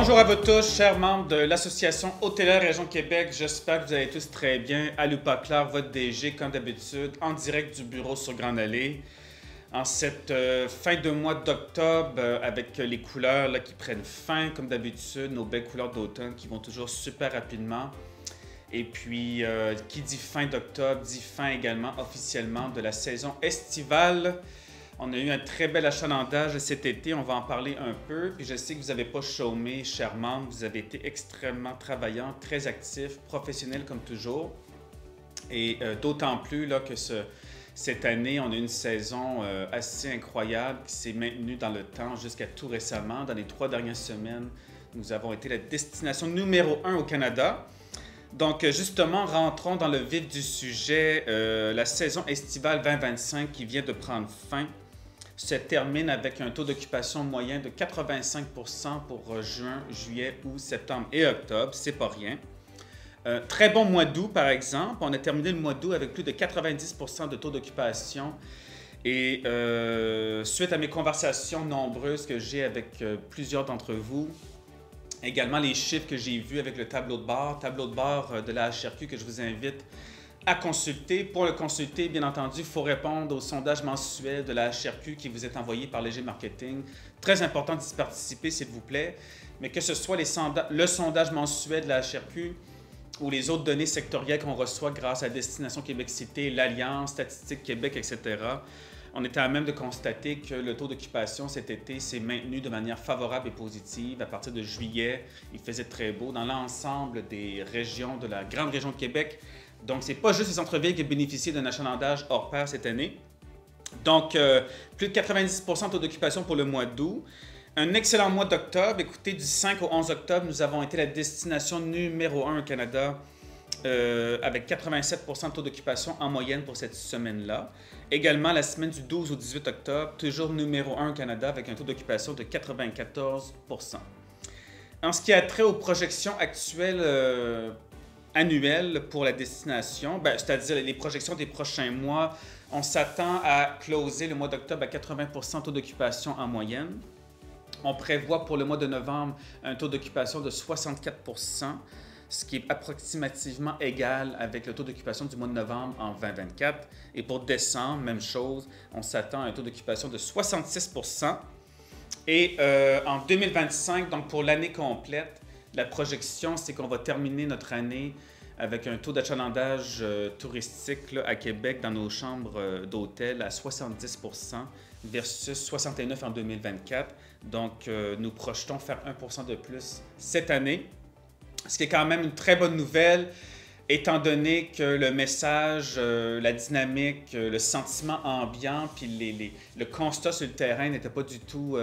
Bonjour à vous tous, chers membres de l'Association Hôtelière Région de Québec. J'espère que vous allez tous très bien. Aloupa Claire, votre DG, comme d'habitude, en direct du bureau sur Grande Allée. En cette fin de mois d'octobre, avec les couleurs là, qui prennent fin, comme d'habitude, nos belles couleurs d'automne qui vont toujours super rapidement. Et puis, qui dit fin d'octobre, dit fin également officiellement de la saison estivale. On a eu un très bel achalandage cet été, on va en parler un peu. Puis je sais que vous n'avez pas chômé, chers membres, vous avez été extrêmement travaillants, très actifs, professionnels comme toujours. Et d'autant plus là, que cette année, on a eu une saison assez incroyable qui s'est maintenue dans le temps jusqu'à tout récemment. Dans les 3 dernières semaines, nous avons été la destination numéro 1 au Canada. Donc, justement, rentrons dans le vif du sujet. La saison estivale 2025 qui vient de prendre fin se termine avec un taux d'occupation moyen de 85 % pour juin, juillet, août, septembre et octobre. C'est pas rien. Très bon mois d'août, par exemple. On a terminé le mois d'août avec plus de 90 % de taux d'occupation. Et suite à mes conversations nombreuses que j'ai avec plusieurs d'entre vous, également les chiffres que j'ai vus avec le tableau de bord de la HRQ que je vous invite à consulter. Pour le consulter, bien entendu, il faut répondre au sondage mensuel de la HRQ qui vous est envoyé par Léger Marketing. Très important d'y participer, s'il vous plaît. Mais que ce soit le sondage mensuel de la HRQ ou les autres données sectorielles qu'on reçoit grâce à Destination Québec Cité, l'Alliance, Statistique Québec, etc., on était à même de constater que le taux d'occupation cet été s'est maintenu de manière favorable et positive. À partir de juillet, il faisait très beau dans l'ensemble des régions de la grande région de Québec. Donc, ce n'est pas juste les centres-villes qui bénéficient d'un achalandage hors pair cette année. Donc, plus de 90 % de taux d'occupation pour le mois d'août. Un excellent mois d'octobre. Écoutez, du 5 au 11 octobre, nous avons été la destination numéro 1 au Canada avec 87 % de taux d'occupation en moyenne pour cette semaine-là. Également, la semaine du 12 au 18 octobre, toujours numéro 1 au Canada avec un taux d'occupation de 94 %. En ce qui a trait aux projections actuelles annuelles pour la destination, c'est-à-dire les projections des prochains mois, on s'attend à closer le mois d'octobre à 80 % de taux d'occupation en moyenne. On prévoit pour le mois de novembre un taux d'occupation de 64 %, ce qui est approximativement égal avec le taux d'occupation du mois de novembre en 2024. Et pour décembre, même chose, on s'attend à un taux d'occupation de 66 %. Et en 2025, donc pour l'année complète, la projection, c'est qu'on va terminer notre année avec un taux d'achalandage touristique là, à Québec dans nos chambres d'hôtel à 70 % versus 69 % en 2024. Donc, nous projetons faire 1 % de plus cette année, ce qui est quand même une très bonne nouvelle, étant donné que le message, la dynamique, le sentiment ambiant, puis le constat sur le terrain n'était pas du tout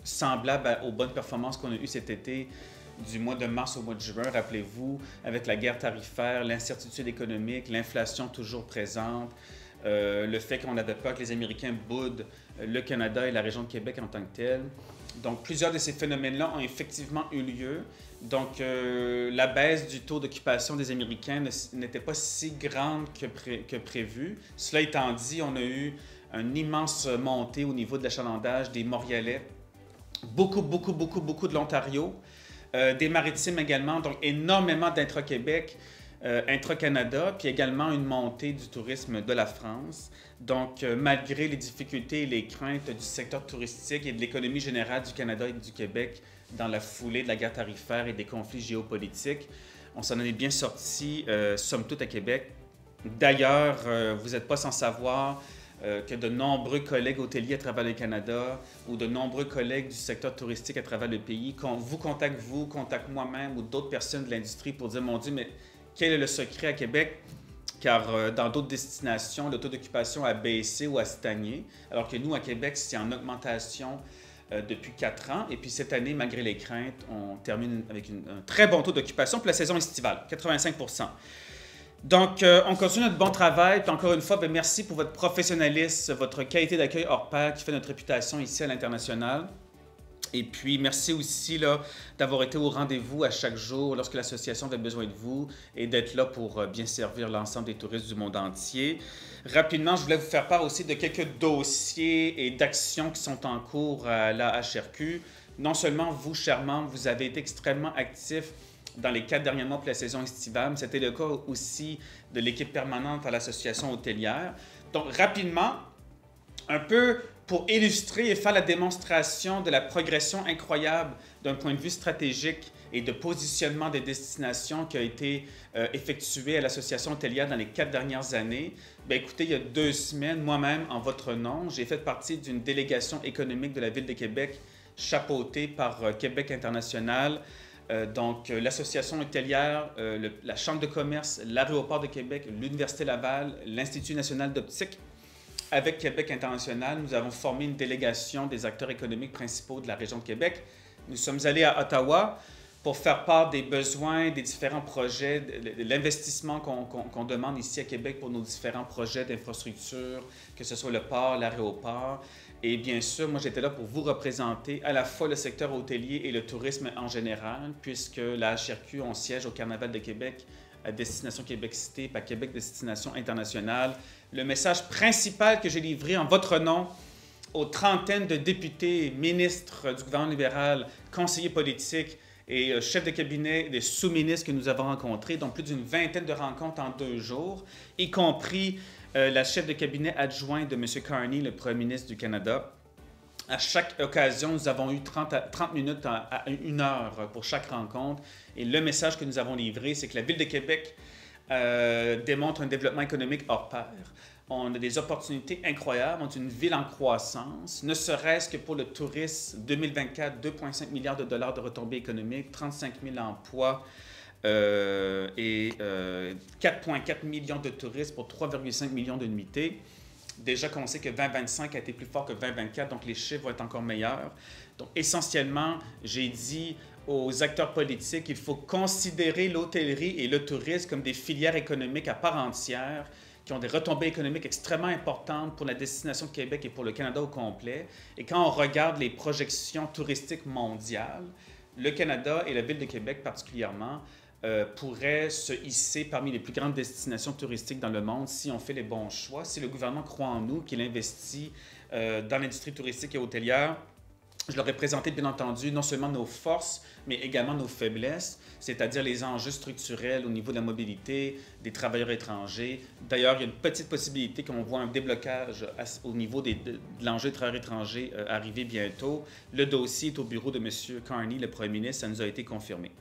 semblable aux bonnes performances qu'on a eues cet été, du mois de mars au mois de juin, rappelez-vous, avec la guerre tarifaire, l'incertitude économique, l'inflation toujours présente, le fait qu'on avait peur que les Américains boudent le Canada et la région de Québec en tant que telle. Donc, plusieurs de ces phénomènes-là ont effectivement eu lieu. Donc, la baisse du taux d'occupation des Américains n'était pas si grande que prévu. Cela étant dit, on a eu une immense montée au niveau de l'achalandage des Montréalais, beaucoup de l'Ontario, des Maritimes également, donc énormément d'intra-Québec, intra-Canada, puis également une montée du tourisme de la France. Donc, malgré les difficultés et les craintes du secteur touristique et de l'économie générale du Canada et du Québec dans la foulée de la guerre tarifaire et des conflits géopolitiques, on s'en est bien sorti, somme toute, à Québec. D'ailleurs, vous n'êtes pas sans savoir que de nombreux collègues hôteliers à travers le Canada ou de nombreux collègues du secteur touristique à travers le pays contactent moi-même ou d'autres personnes de l'industrie pour dire « Mon Dieu, mais quel est le secret à Québec? » Car dans d'autres destinations, le taux d'occupation a baissé ou a stagné, alors que nous, à Québec, c'est en augmentation depuis 4 ans. Et puis cette année, malgré les craintes, on termine avec un très bon taux d'occupation pour la saison estivale, 85 %. Donc, on continue notre bon travail. Puis encore une fois, merci pour votre professionnalisme, votre qualité d'accueil hors pair qui fait notre réputation ici à l'international. Et puis, merci aussi d'avoir été au rendez-vous à chaque jour lorsque l'association avait besoin de vous et d'être là pour bien servir l'ensemble des touristes du monde entier. Rapidement, je voulais vous faire part aussi de quelques dossiers et d'actions qui sont en cours à la HRQ. non seulement vous, chers membres, vous avez été extrêmement actifs dans les 4 derniers mois pour la saison estivale, mais c'était le cas aussi de l'équipe permanente à l'association hôtelière. Donc, rapidement, un peu pour illustrer et faire la démonstration de la progression incroyable d'un point de vue stratégique et de positionnement des destinations qui a été effectué à l'association hôtelière dans les 4 dernières années. Bien, écoutez, il y a 2 semaines, moi-même, en votre nom, j'ai fait partie d'une délégation économique de la Ville de Québec, chapeautée par Québec International. Donc, l'association hôtelière, la Chambre de commerce, l'Aéroport de Québec, l'Université Laval, l'Institut national d'optique. Avec Québec International, nous avons formé une délégation des acteurs économiques principaux de la région de Québec. Nous sommes allés à Ottawa pour faire part des besoins, des différents projets, de l'investissement qu'on demande ici à Québec pour nos différents projets d'infrastructure, que ce soit le port, l'aéroport. Et bien sûr, moi, j'étais là pour vous représenter à la fois le secteur hôtelier et le tourisme en général, puisque la HRQ, on siège au Carnaval de Québec, à Destination Québec Cité, à Québec Destination Internationale. Le message principal que j'ai livré en votre nom aux trentaines de députés, ministres du gouvernement libéral, conseillers politiques et chefs de cabinet des sous-ministres que nous avons rencontrés, donc plus d'une vingtaine de rencontres en 2 jours, y compris la chef de cabinet adjoint de M. Carney, le premier ministre du Canada. À chaque occasion, nous avons eu 30 minutes à 1 heure pour chaque rencontre. Et le message que nous avons livré, c'est que la Ville de Québec démontre un développement économique hors pair. On a des opportunités incroyables. On est une ville en croissance, ne serait-ce que pour le tourisme. 2024, 2,5 milliards de dollars de retombées économiques, 35 000 emplois et 4,4 millions de touristes pour 3,5 millions de nuitées. Déjà qu'on sait que 2025 a été plus fort que 2024, donc les chiffres vont être encore meilleurs. Donc, essentiellement, j'ai dit aux acteurs politiques qu'il faut considérer l'hôtellerie et le tourisme comme des filières économiques à part entière qui ont des retombées économiques extrêmement importantes pour la destination de Québec et pour le Canada au complet. Et quand on regarde les projections touristiques mondiales, le Canada et la Ville de Québec particulièrement pourraient se hisser parmi les plus grandes destinations touristiques dans le monde si on fait les bons choix, si le gouvernement croit en nous, qu'il investit dans l'industrie touristique et hôtelière. Je leur ai présenté, bien entendu, non seulement nos forces, mais également nos faiblesses, c'est-à-dire les enjeux structurels au niveau de la mobilité des travailleurs étrangers. D'ailleurs, il y a une petite possibilité qu'on voit un déblocage au niveau de l'enjeu des travailleurs étrangers arriver bientôt. Le dossier est au bureau de M. Carney, le premier ministre, ça nous a été confirmé.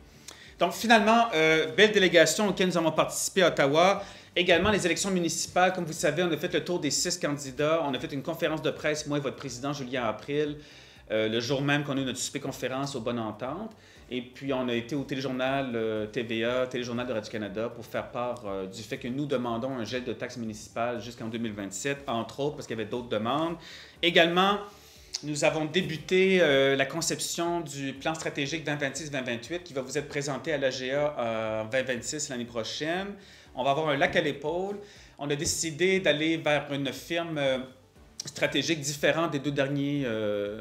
Donc, finalement, belle délégation auquel nous avons participé à Ottawa. Également, les élections municipales. Comme vous savez, on a fait le tour des 6 candidats. On a fait une conférence de presse, moi et votre président, Julien April, le jour même qu'on a eu notre super-conférence au Bonne Entente. Et puis, on a été au téléjournal TVA, téléjournal de Radio-Canada, pour faire part du fait que nous demandons un gel de taxes municipales jusqu'en 2027, entre autres, parce qu'il y avait d'autres demandes. Également, nous avons débuté la conception du plan stratégique 2026-2028 qui va vous être présenté à l'AGA en 2026 l'année prochaine. On va avoir un lac à l'épaule. On a décidé d'aller vers une firme stratégique différente des 2 derniers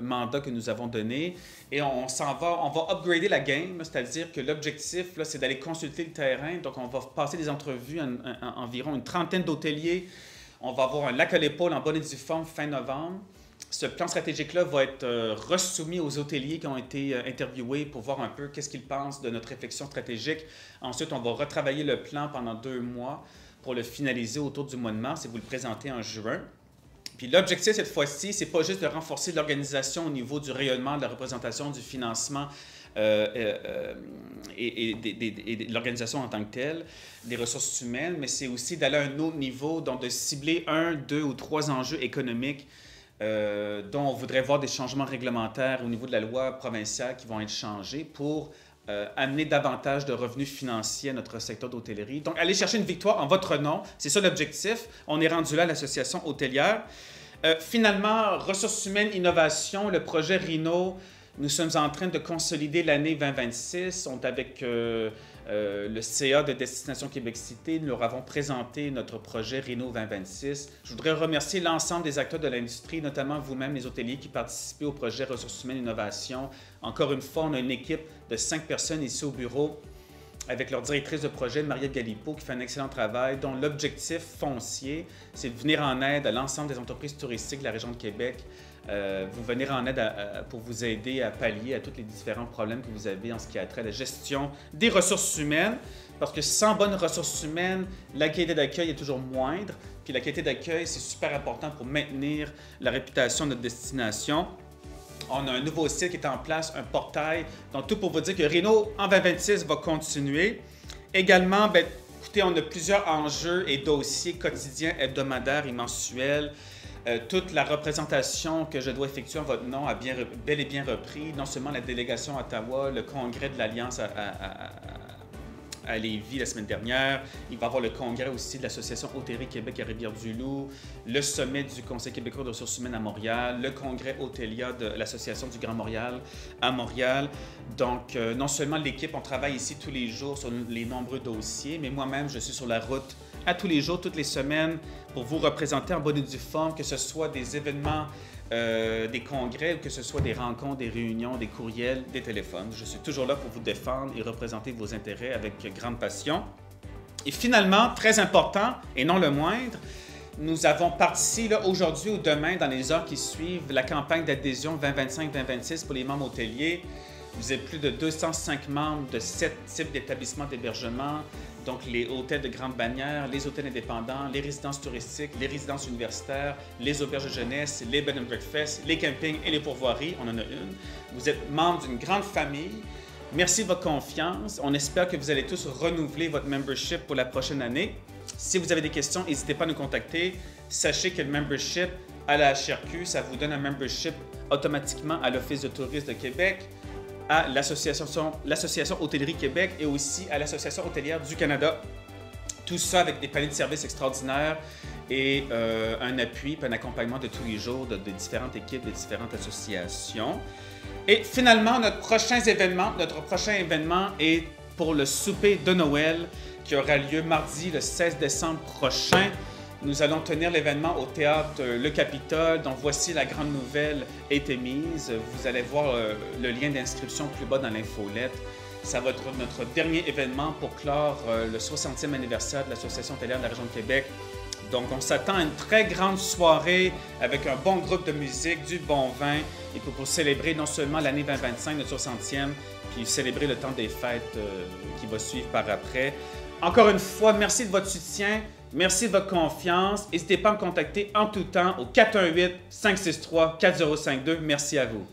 mandats que nous avons donnés. Et on va upgrader la game, c'est-à-dire que l'objectif, c'est d'aller consulter le terrain. Donc, on va passer des entrevues à environ une trentaine d'hôteliers. On va avoir un lac à l'épaule en bonne et due forme fin novembre. Ce plan stratégique-là va être resoumis aux hôteliers qui ont été interviewés pour voir un peu qu'est-ce qu'ils pensent de notre réflexion stratégique. Ensuite, on va retravailler le plan pendant 2 mois pour le finaliser autour du mois de mars et vous le présenter en juin. Puis l'objectif cette fois-ci, c'est pas juste de renforcer l'organisation au niveau du rayonnement, de la représentation, du financement et de l'organisation en tant que telle, des ressources humaines, mais c'est aussi d'aller à un autre niveau, donc de cibler 1, 2 ou 3 enjeux économiques dont on voudrait voir des changements réglementaires au niveau de la loi provinciale qui vont être changés pour amener davantage de revenus financiers à notre secteur d'hôtellerie. Donc, aller chercher une victoire en votre nom, c'est ça l'objectif. On est rendu là à l'association hôtelière. Finalement, ressources humaines, innovation, le projet RINO, nous sommes en train de consolider l'année 2026. On est avec le CA de Destination Québec Cité. Nous leur avons présenté notre projet RINO 2026. Je voudrais remercier l'ensemble des acteurs de l'industrie, notamment vous-même, les hôteliers qui participent au projet Ressources humaines et innovation. Encore une fois, on a une équipe de 5 personnes ici au bureau avec leur directrice de projet, Marie-Ève Galipeau, qui fait un excellent travail, dont l'objectif foncier, c'est de venir en aide à l'ensemble des entreprises touristiques de la région de Québec vous venir en aide pour vous aider à pallier à tous les différents problèmes que vous avez en ce qui a trait à la gestion des ressources humaines. Parce que sans bonnes ressources humaines, la qualité d'accueil est toujours moindre. Puis la qualité d'accueil, c'est super important pour maintenir la réputation de notre destination. On a un nouveau site qui est en place, un portail. Donc, tout pour vous dire que Reno en 2026 va continuer. Également, bien, écoutez, on a plusieurs enjeux et dossiers quotidiens, hebdomadaires et mensuels. Toute la représentation que je dois effectuer en votre nom a bel et bien repris. Non seulement la délégation à Ottawa, le congrès de l'Alliance à Lévis la semaine dernière. Il va y avoir le congrès aussi de l'Association Hôtellerie Québec à Rivière-du-Loup, le sommet du Conseil québécois de ressources humaines à Montréal, le congrès Hôtelier de l'Association du Grand Montréal à Montréal. Donc, non seulement l'équipe, on travaille ici tous les jours sur les nombreux dossiers, mais moi-même, je suis sur la route à tous les jours, toutes les semaines, pour vous représenter en bonne et due forme, que ce soit des événements, des congrès, que ce soit des rencontres, des réunions, des courriels, des téléphones. Je suis toujours là pour vous défendre et représenter vos intérêts avec grande passion. Et finalement, très important et non le moindre, nous avons parti aujourd'hui ou demain, dans les heures qui suivent, la campagne d'adhésion 2025-2026 pour les membres hôteliers. Vous êtes plus de 205 membres de 7 types d'établissements d'hébergement, donc les hôtels de grande bannière, les hôtels indépendants, les résidences touristiques, les résidences universitaires, les auberges de jeunesse, les bed and breakfast, les campings et les pourvoiries. On en a une. Vous êtes membre d'une grande famille. Merci de votre confiance. On espère que vous allez tous renouveler votre membership pour la prochaine année. Si vous avez des questions, n'hésitez pas à nous contacter. Sachez que le membership à la HRQ, ça vous donne un membership automatiquement à l'Office de tourisme de Québec, à l'Association Hôtellerie Québec et aussi à l'Association hôtelière du Canada. Tout ça avec des paniers de services extraordinaires et un appui et un accompagnement de tous les jours de différentes équipes, de différentes associations. Et finalement, notre prochain événement est pour le souper de Noël qui aura lieu mardi le 16 décembre prochain. Nous allons tenir l'événement au théâtre Le Capitole, dont voici la grande nouvelle est émise. Vous allez voir le lien d'inscription plus bas dans l'infolette. Ça va être notre dernier événement pour clore le 60e anniversaire de l'Association hôtelière de la région de Québec. Donc, on s'attend à une très grande soirée avec un bon groupe de musique, du bon vin, et pour célébrer non seulement l'année 2025, notre 60e, puis célébrer le temps des fêtes qui va suivre par après. Encore une fois, merci de votre soutien. Merci de votre confiance. N'hésitez pas à me contacter en tout temps au 418-563-4052. Merci à vous.